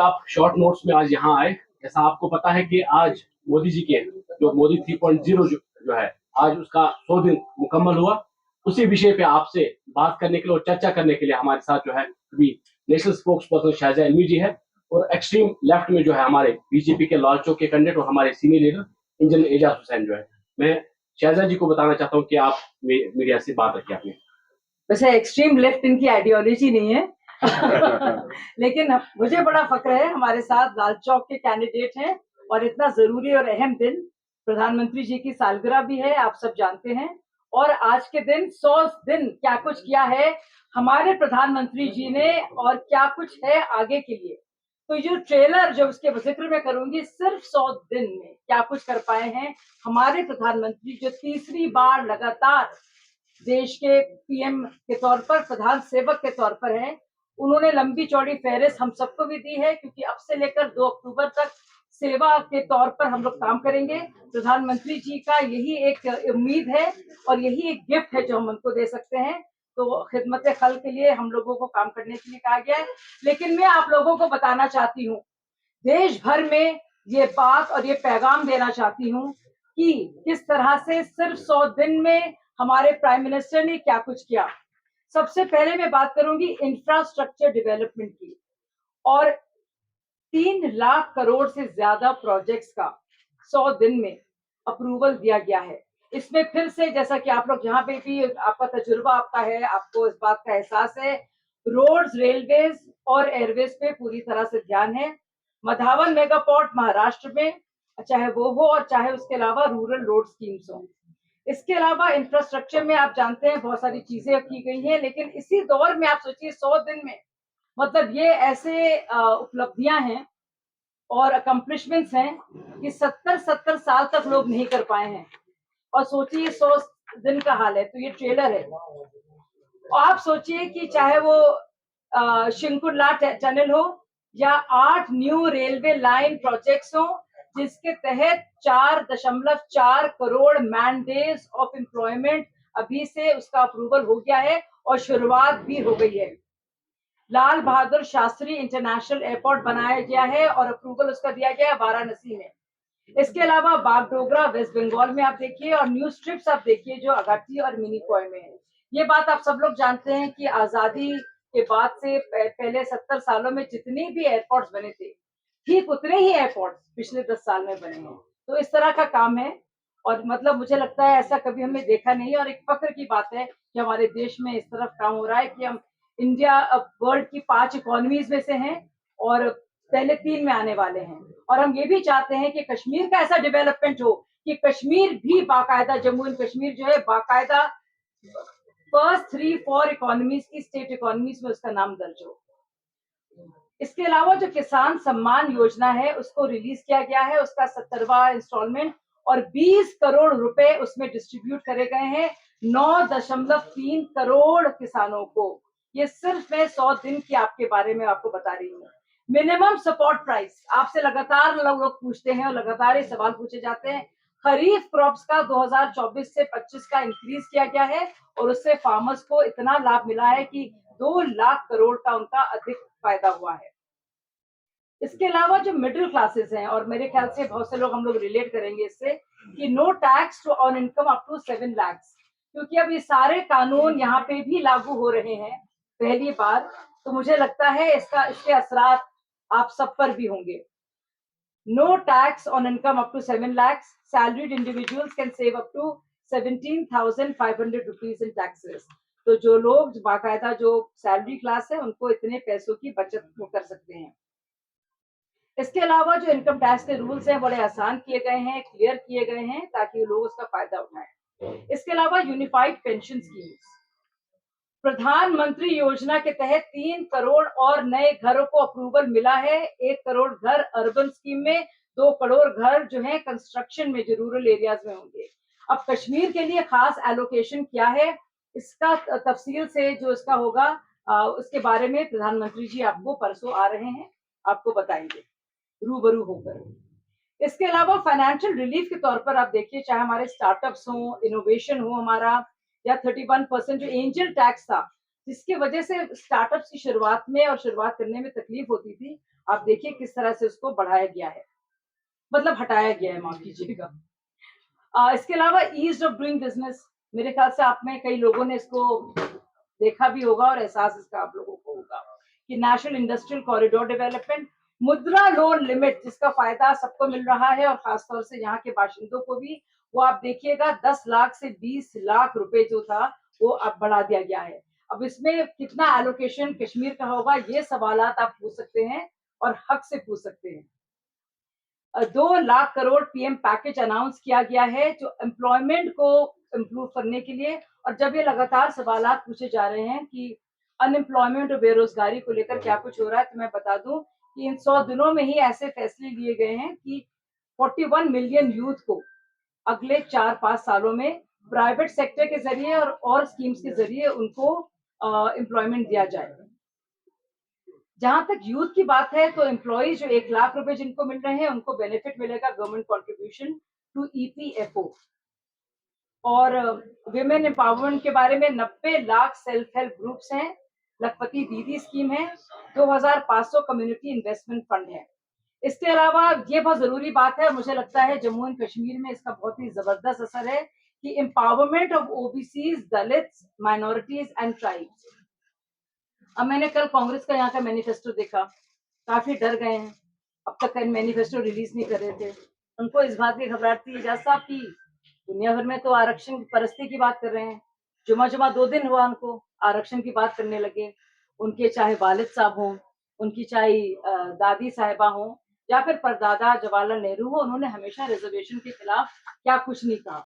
आप short notes में आज यहाँ आए। जैसा आपको पता है कि आज मोदी जी के जो मोदी 3.0 जो है आज उसका 100 दिन मुकम्मल हुआ। उसी विषय पे आपसे बात करने के लिए और चर्चा करने के लिए हमारे साथ जो है अभी नेशनल स्पोक्स पर्सन शाहजहां इल्मी जी है, और एक्सट्रीम लेफ्ट में जो है हमारे बीजेपी के लाल चौक के कैंडिडेट और हमारे senior leader engineer Ejaz Hussain जो है। मैं शाहजहां जी को बताना चाहता हूँ कि आप मीडिया से बात रखिए आपने। वैसे एक्सट्रीम लेफ्ट इनकी आइडियोलॉजी नहीं है लेकिन मुझे बड़ा फक्र है, हमारे साथ लाल चौक के कैंडिडेट हैं और इतना जरूरी और अहम दिन, प्रधानमंत्री जी की सालगिरह भी है, आप सब जानते हैं। और आज के दिन 100 दिन क्या कुछ किया है हमारे प्रधानमंत्री जी ने और क्या कुछ है आगे के लिए। तो ये ट्रेलर जो उसके जिक्र में करूंगी, सिर्फ 100 दिन में क्या कुछ कर पाए हैं हमारे प्रधानमंत्री, जो तीसरी बार लगातार देश के पीएम के तौर पर, प्रधान सेवक के तौर पर है। उन्होंने लंबी चौड़ी फहरिस्त हम सबको भी दी है, क्योंकि अब से लेकर 2 अक्टूबर तक सेवा के तौर पर हम लोग काम करेंगे। प्रधानमंत्री जी का यही एक उम्मीद है और यही एक गिफ्ट है जो हम उनको दे सकते हैं। तो खिदमत खल के लिए हम लोगों को काम करने के लिए कहा गया है। लेकिन मैं आप लोगों को बताना चाहती हूँ, देश भर में ये बात और ये पैगाम देना चाहती हूँ कि किस तरह से सिर्फ 100 दिन में हमारे प्राइम मिनिस्टर ने क्या कुछ किया। सबसे पहले मैं बात करूंगी इंफ्रास्ट्रक्चर डेवलपमेंट की, और 3 लाख करोड़ से ज्यादा प्रोजेक्ट्स का 100 दिन में अप्रूवल दिया गया है। इसमें फिर से, जैसा कि आप लोग जहां पे भी आपका तजुर्बा आपका है, आपको इस बात का एहसास है, रोड्स, रेलवेज और एयरवेज पे पूरी तरह से ध्यान है। मधावन मेगा पोर्ट महाराष्ट्र में, चाहे वो हो और चाहे उसके अलावा रूरल रोड स्कीम्स हो। इसके अलावा इंफ्रास्ट्रक्चर में आप जानते हैं बहुत सारी चीजें की गई हैं, लेकिन इसी दौर में आप सोचिए 100 दिन में, मतलब ये ऐसे उपलब्धियां हैं और अकम्पलिशमेंट्स हैं कि 70 साल तक लोग नहीं कर पाए हैं। और सोचिए 100 दिन का हाल है, तो ये ट्रेलर है। और आप सोचिए कि चाहे वो शिंकुला टनल हो या 8 न्यू रेलवे लाइन प्रोजेक्ट्स हो, जिसके तहत 4.4 crore man days of employment अभी से उसका अप्रूवल हो गया है और शुरुआत भी हो गई है। लाल बहादुर शास्त्री इंटरनेशनल एयरपोर्ट बनाया गया है और अप्रूवल उसका दिया गया है वाराणसी में। इसके अलावा बागडोगरा वेस्ट बंगाल में आप देखिए, और न्यू स्ट्रिप्स आप देखिए जो अगाटी और मिनीकॉय में है। ये बात आप सब लोग जानते हैं कि आजादी के बाद से पहले 70 सालों में जितने भी एयरपोर्ट्स बने थे, ठीक उतने ही एयरपोर्ट्स पिछले 10 साल में बने हैं। तो इस तरह का काम है, और मतलब मुझे लगता है ऐसा कभी हमने देखा नहीं, और एक फक्र की बात है कि हमारे देश में इस तरफ काम हो रहा है कि हम इंडिया अब वर्ल्ड की 5 इकोनॉमीज में से हैं और पहले 3 में आने वाले हैं। और हम ये भी चाहते हैं कि कश्मीर का ऐसा डेवलपमेंट हो कि कश्मीर भी बाकायदा, जम्मू एंड कश्मीर जो है बाकायदा फर्स्ट 3-4 इकोनॉमीज की स्टेट इकोनॉमीज में उसका नाम दर्ज हो। इसके अलावा जो किसान सम्मान योजना है उसको रिलीज किया गया है, उसका 70वां इंस्टॉलमेंट, और 20 करोड़ रुपए उसमें डिस्ट्रीब्यूट करे गए हैं 9.3 करोड़ किसानों को। ये सिर्फ मैं 100 दिन की आपके बारे में आपको बता रही हूँ। मिनिमम सपोर्ट प्राइस आपसे लगातार लोग पूछते हैं और लगातार ये सवाल पूछे जाते हैं। खरीफ क्रॉप्स का 2024 से 25 का इंक्रीज किया गया है और उससे फार्मर्स को इतना लाभ मिला है कि 2 लाख करोड़ का उनका अधिक फायदा हुआ है। इसके अलावा जो मिडिल क्लासेस हैं, और मेरे ख्याल से बहुत से लोग हम लोग रिलेट करेंगे इससे, कि no tax on income up to 7 lakh, क्योंकि अब ये सारे कानून यहाँ पे भी लागू हो रहे हैं पहली बार। तो मुझे लगता है इसके असरात आप सब पर भी होंगे। No tax on income up to 7 lakhs, salaried individuals can save up to 17,500 rupees in taxes। तो जो लोग बाकायदा जो सैलरी क्लास है उनको इतने पैसों की बचत कर सकते हैं। इसके अलावा जो इनकम टैक्स के रूल्स हैं बड़े आसान किए गए हैं, क्लियर किए गए हैं, ताकि लोग उसका फायदा उठाएं। इसके अलावा यूनिफाइड पेंशन स्कीम्स, प्रधानमंत्री योजना के तहत 3 करोड़ और नए घरों को अप्रूवल मिला है। 1 करोड़ घर अर्बन स्कीम में, 2 करोड़ घर जो है कंस्ट्रक्शन में, जो रूरल एरियाज में होंगे। अब कश्मीर के लिए खास एलोकेशन क्या है, इसका तफसील से जो इसका होगा उसके बारे में प्रधानमंत्री जी आपको परसों आ रहे हैं, आपको बताएंगे रूबरू होकर। इसके अलावा फाइनेंशियल रिलीफ के तौर पर आप देखिए, चाहे हमारे स्टार्टअप्स हो, इनोवेशन हो हमारा, या 31% जो एंजल टैक्स था जिसकी वजह से स्टार्टअप्स की शुरुआत में और शुरुआत करने में तकलीफ होती थी, आप देखिए किस तरह से उसको बढ़ाया गया है, मतलब हटाया गया है, माफ कीजिएगा। इसके अलावा ईज ऑफ डूइंग बिजनेस, मेरे ख्याल से आप में कई लोगों ने इसको देखा भी होगा और एहसास इसका आप लोगों को होगा कि नेशनल इंडस्ट्रियल कॉरिडोर डेवलपमेंट, मुद्रा लोन लिमिट जिसका फायदा सबको मिल रहा है और खासतौर से यहाँ के बाशिंदों को भी, वो आप देखिएगा 10 लाख से 20 लाख रुपए जो था वो अब बढ़ा दिया गया है। अब इसमें कितना एलोकेशन कश्मीर का होगा, ये सवालात आप पूछ सकते हैं और हक से पूछ सकते हैं। 2 lakh crore PM package announce किया गया है जो एम्प्लॉयमेंट को इम्प्रूव करने के लिए। और जब ये लगातार सवालात पूछे जा रहे हैं कि अनएम्प्लॉयमेंट और बेरोजगारी को लेकर क्या कुछ हो रहा है, तो मैं बता दूं कि इन 100 दिनों में ही ऐसे फैसले लिए गए हैं कि 41 मिलियन यूथ को अगले 4-5 सालों में प्राइवेट सेक्टर के जरिए और स्कीम्स के जरिए उनको एम्प्लॉयमेंट दिया जाए। जहां तक यूथ की बात है तो एम्प्लॉय जो 1 लाख रुपए जिनको मिल रहे हैं उनको बेनिफिट मिलेगा गवर्नमेंट कंट्रीब्यूशन टू ईपीएफओ। और विमेन एम्पावरमेंट के बारे में 90 लाख सेल्फ हेल्प ग्रुप्स हैं, लखपति दीदी स्कीम है, 2500 कम्युनिटी इन्वेस्टमेंट फंड है। इसके अलावा ये बहुत जरूरी बात है, मुझे लगता है जम्मू एंड कश्मीर में इसका बहुत ही जबरदस्त असर है कि empowerment of OBCs, Dalits, minorities and tribes. अब मैंने कल कांग्रेस का यहाँ का मैनिफेस्टो देखा, काफी डर गए हैं, अब तक मैनिफेस्टो रिलीज नहीं कर रहे थे। उनको इस बात की घबराहट थी एजाज साहब की दुनिया भर में तो आरक्षण की परस्ती की बात कर रहे हैं, जुमा जुमा 2 दिन हुआ उनको आरक्षण की बात करने लगे। उनके चाहे वालिद साहब हों, उनकी चाहे दादी साहिबा हों या फिर परदादा जवाहरलाल नेहरू हो, उन्होंने हमेशा रिजर्वेशन के खिलाफ क्या कुछ नहीं कहा।